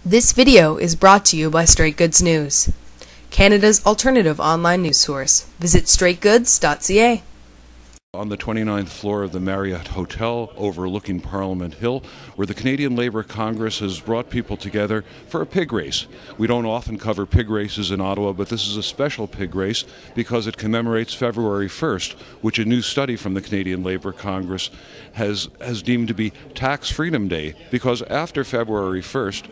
This video is brought to you by Straightgoods News, Canada's alternative online news source. Visit Straightgoods.ca. On the 29th floor of the Marriott Hotel overlooking Parliament Hill, where the Canadian Labour Congress has brought people together for a pig race. We don't often cover pig races in Ottawa, but this is a special pig race because it commemorates February 1st, which a new study from the Canadian Labour Congress has deemed to be Tax Freedom Day, because after February 1st,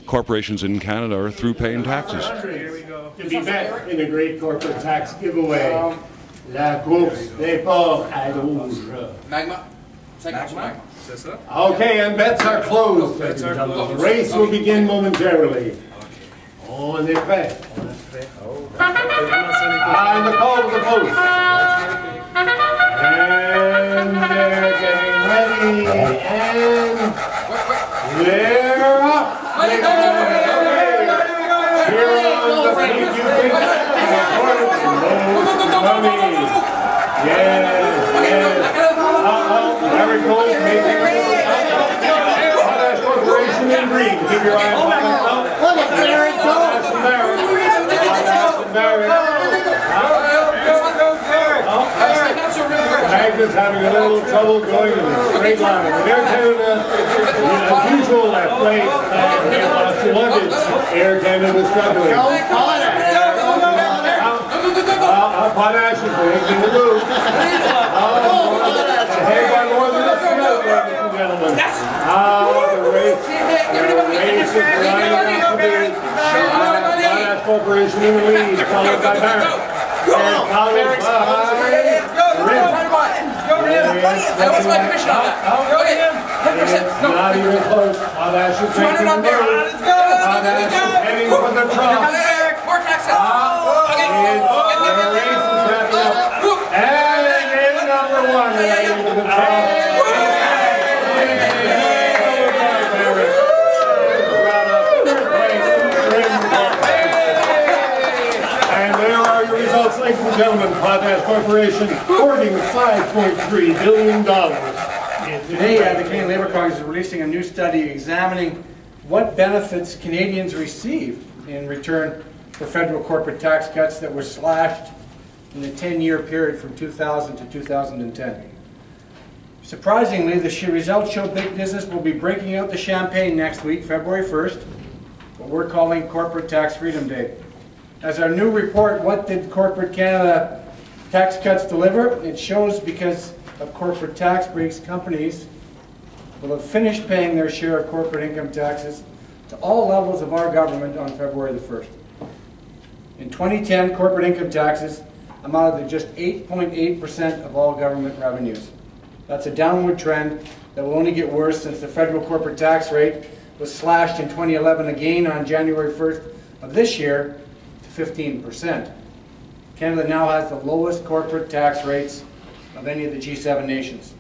corporations in Canada are through paying taxes. To be bet in the great corporate tax giveaway. La course des porcs à rouge. Magma. Okay, and bets are closed. The race will begin momentarily. On est prêt. And the call to the post. And they're getting ready. And they're off. Here on the feed, you think money. Yes. There it goes. Potash Corporation in green. Keep your eye on that. There it goes. Magnus having a little trouble going in a straight line. Air Canada, as usual, at play. Luggage. Air Canada struggling. Potash is making the move. Hey, by more than a field, ladies and gentlemen. The race is running up to the Potash Corporation in the lead, followed by Bayard. And followed by What's my commission on that? Not even close. Potash is making the move. Potash is heading for the trough. More taxes. Ladies and gentlemen, Potash Corporation hoarding $5.3 billion. Today, the Canadian Labour Congress is releasing a new study examining what benefits Canadians receive in return for federal corporate tax cuts that were slashed in the 10-year period from 2000 to 2010. Surprisingly, the results show big business will be breaking out the champagne next week, February 1st, what we're calling Corporate Tax Freedom Day. As our new report, What Did Corporate Canada Tax Cuts Deliver? It shows because of corporate tax breaks, companies will have finished paying their share of corporate income taxes to all levels of our government on February the 1st. In 2010, corporate income taxes amounted to just 8.8% of all government revenues. That's a downward trend that will only get worse since the federal corporate tax rate was slashed in 2011 again on January 1st of this year to 15%. Canada now has the lowest corporate tax rates of any of the G7 nations.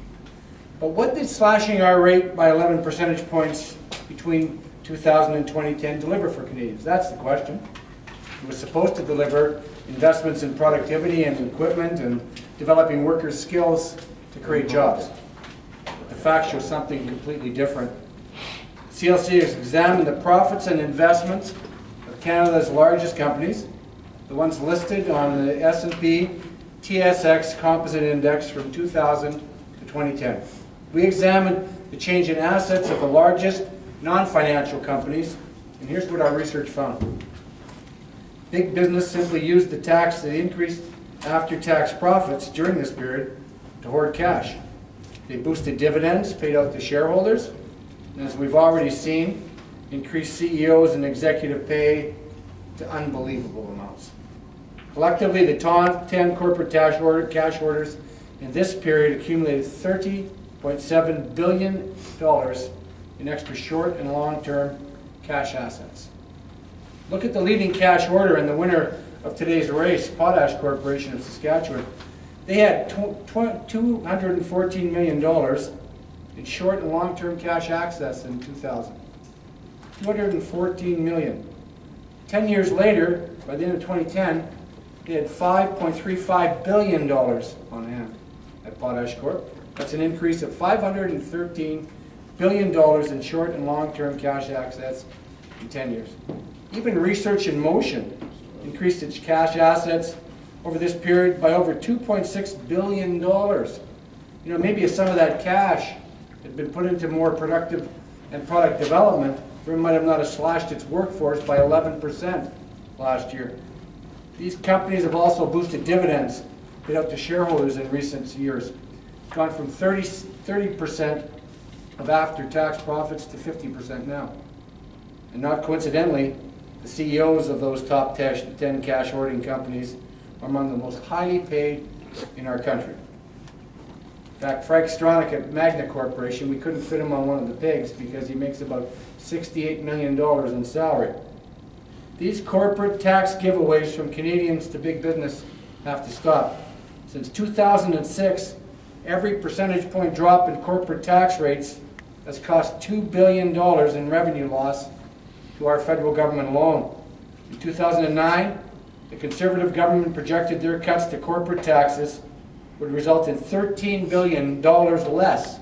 But what did slashing our rate by 11 percentage points between 2000 and 2010 deliver for Canadians? That's the question. It was supposed to deliver investments in productivity and equipment and developing workers' skills to create jobs. But the facts show something completely different. CLC has examined the profits and investments of Canada's largest companies, the ones listed on the S&P TSX Composite Index from 2000 to 2010. We examined the change in assets of the largest non-financial companies, and here's what our research found. Big business simply used the tax that increased after-tax profits during this period to hoard cash. They boosted dividends paid out to shareholders, and as we've already seen, increased CEOs and executive pay to unbelievable amounts. Collectively, the 10 corporate cash hoarders in this period accumulated $30.7 billion in extra short and long-term cash assets. Look at the leading cash hoarder and the winner of today's race, Potash Corporation of Saskatchewan. They had $214 million in short and long-term cash access in 2000. $214 million. 10 years later, by the end of 2010, they had $5.35 billion on hand at Potash Corp. That's an increase of $513 billion in short and long-term cash access in 10 years. Even Research in Motion increased its cash assets over this period by over $2.6 billion. You know, maybe if some of that cash had been put into more productive and product development, the firm might have not have slashed its workforce by 11% last year. These companies have also boosted dividends paid out to shareholders in recent years, gone from 30% of after-tax profits to 50% now. And not coincidentally, the CEOs of those top 10 cash hoarding companies are among the most highly paid in our country. In fact, Frank Stronach at Magna Corporation, we couldn't fit him on one of the pigs because he makes about $68 million in salary. These corporate tax giveaways from Canadians to big business have to stop. Since 2006, every percentage point drop in corporate tax rates has cost $2 billion in revenue loss to our federal government alone. In 2009, the Conservative government projected their cuts to corporate taxes would result in $13 billion less,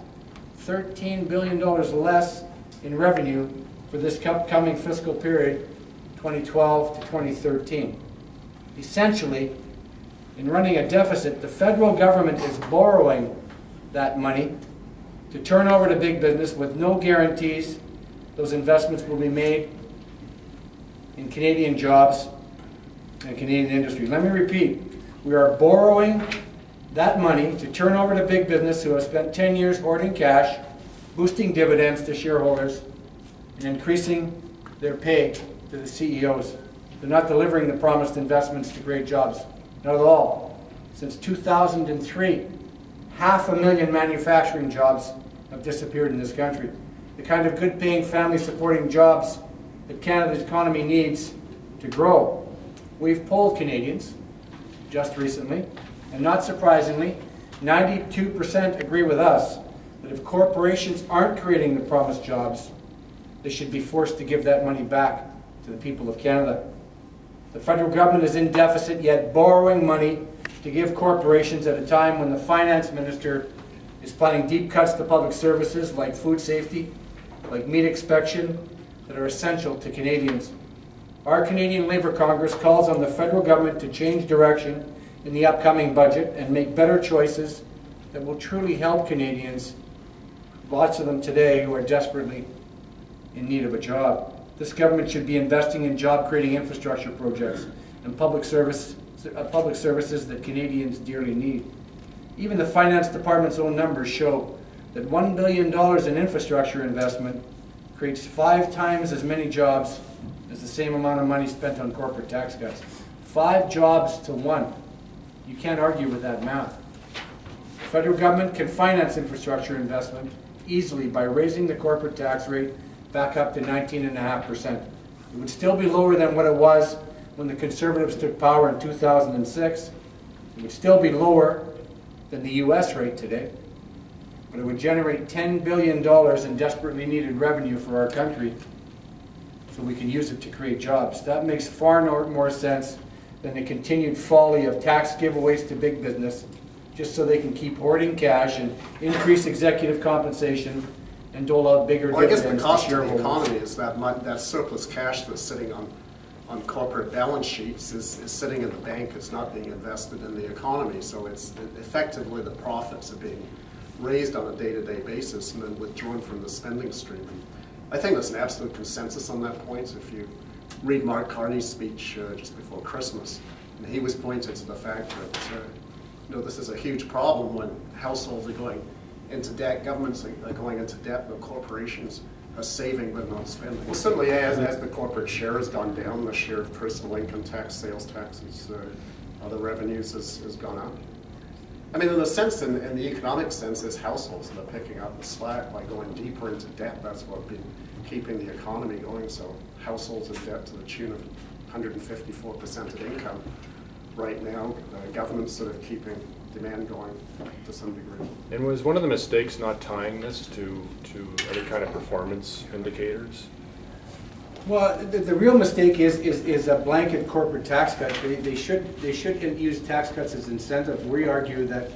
$13 billion less in revenue for this upcoming fiscal period, 2012 to 2013. Essentially, in running a deficit, the federal government is borrowing that money to turn over to big business with no guarantees those investments will be made in Canadian jobs and Canadian industry. Let me repeat, we are borrowing that money to turn over to big business who have spent 10 years hoarding cash, boosting dividends to shareholders, and increasing their pay to the CEOs. They're not delivering the promised investments to create jobs. Not at all. Since 2003, 500,000 manufacturing jobs have disappeared in this country. The kind of good-paying, family-supporting jobs that Canada's economy needs to grow. We've polled Canadians just recently, and not surprisingly, 92% agree with us that if corporations aren't creating the promised jobs, they should be forced to give that money back to the people of Canada. The federal government is in deficit, yet borrowing money to give corporations at a time when the finance minister is planning deep cuts to public services like food safety, like meat inspection, that are essential to Canadians. Our Canadian Labour Congress calls on the federal government to change direction in the upcoming budget and make better choices that will truly help Canadians, lots of them today who are desperately in need of a job. This government should be investing in job-creating infrastructure projects and public services that Canadians dearly need. Even the Finance Department's own numbers show that $1 billion in infrastructure investment creates 5 times as many jobs as the same amount of money spent on corporate tax cuts. 5 jobs to 1. You can't argue with that math. The federal government can finance infrastructure investment easily by raising the corporate tax rate back up to 19.5%. It would still be lower than what it was when the Conservatives took power in 2006. It would still be lower than the US rate today, but it would generate $10 billion in desperately needed revenue for our country so we can use it to create jobs. That makes far more sense than the continued folly of tax giveaways to big business just so they can keep hoarding cash and increase executive compensation and dole out bigger dividends to shareholders. I guess the cost of the economy is that surplus cash that's sitting on corporate balance sheets is sitting in the bank. It's not being invested in the economy. So it's effectively the profits are being raised on a day-to-day basis and then withdrawn from the spending stream. And I think there's an absolute consensus on that point. If you read Mark Carney's speech just before Christmas, and he was pointing to the fact that this is a huge problem when households are going into debt, governments are going into debt, but corporations are saving but not spending. Well, certainly as the corporate share has gone down, the share of personal income tax, sales taxes, other revenues has gone up. I mean, in the sense, in the economic sense, it's households that are picking up the slack by going deeper into debt. That's what's been keeping the economy going. So households in debt to the tune of 154% of income right now. The government's sort of keeping demand going to some degree. And was one of the mistakes not tying this to any kind of performance indicators? Well, the real mistake is a blanket corporate tax cut. They should use tax cuts as incentive. We argue that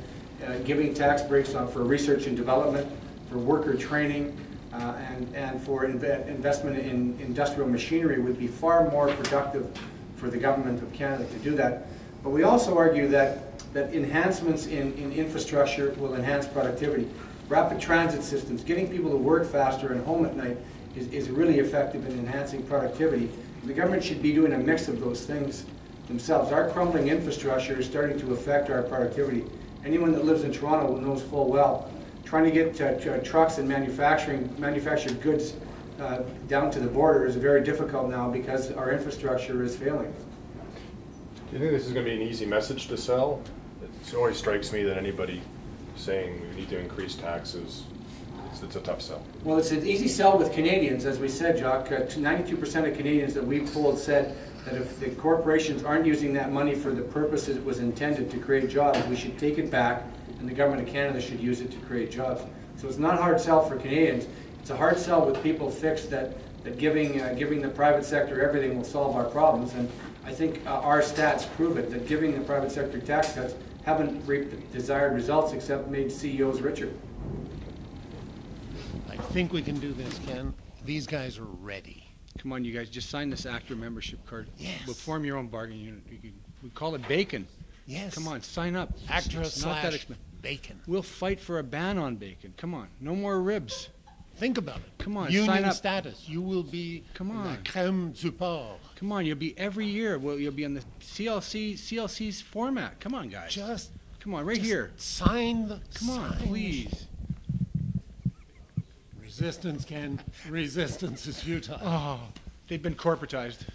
giving tax breaks for research and development, for worker training, and for investment in industrial machinery would be far more productive for the government of Canada to do that. But we also argue that enhancements in infrastructure will enhance productivity. Rapid transit systems, getting people to work faster and home at night is really effective in enhancing productivity. The government should be doing a mix of those things themselves. Our crumbling infrastructure is starting to affect our productivity. Anyone that lives in Toronto knows full well, trying to get trucks and manufactured goods down to the border is very difficult now because our infrastructure is failing. Do you think this is going to be an easy message to sell? It always strikes me that anybody saying we need to increase taxes, it's a tough sell. Well, it's an easy sell with Canadians, as we said, Jacques. 92% of Canadians that we polled said that if the corporations aren't using that money for the purposes it was intended to create jobs, we should take it back, and the government of Canada should use it to create jobs. So it's not a hard sell for Canadians. It's a hard sell with people fixed that giving the private sector everything will solve our problems. And I think our stats prove it, that giving the private sector tax cuts haven't reaped the desired results except made CEOs richer. I think we can do this, Ken. These guys are ready. Come on, you guys, just sign this ACTRA membership card. Yes. We'll form your own bargaining unit. We call it bacon. Yes. Come on, sign up. ACTRA It's not that expensive. bacon. We'll fight for a ban on bacon. Come on, no more ribs. Think about it. Come on, Union sign up. status. You will be Come on. la crème du porc. Come on, you'll be every year. Well, you'll be on the CLC's format. Come on, guys. Come on, right here. Sign the. Come on, please. Resistance, Ken. Resistance is futile. Oh, they've been corporatized.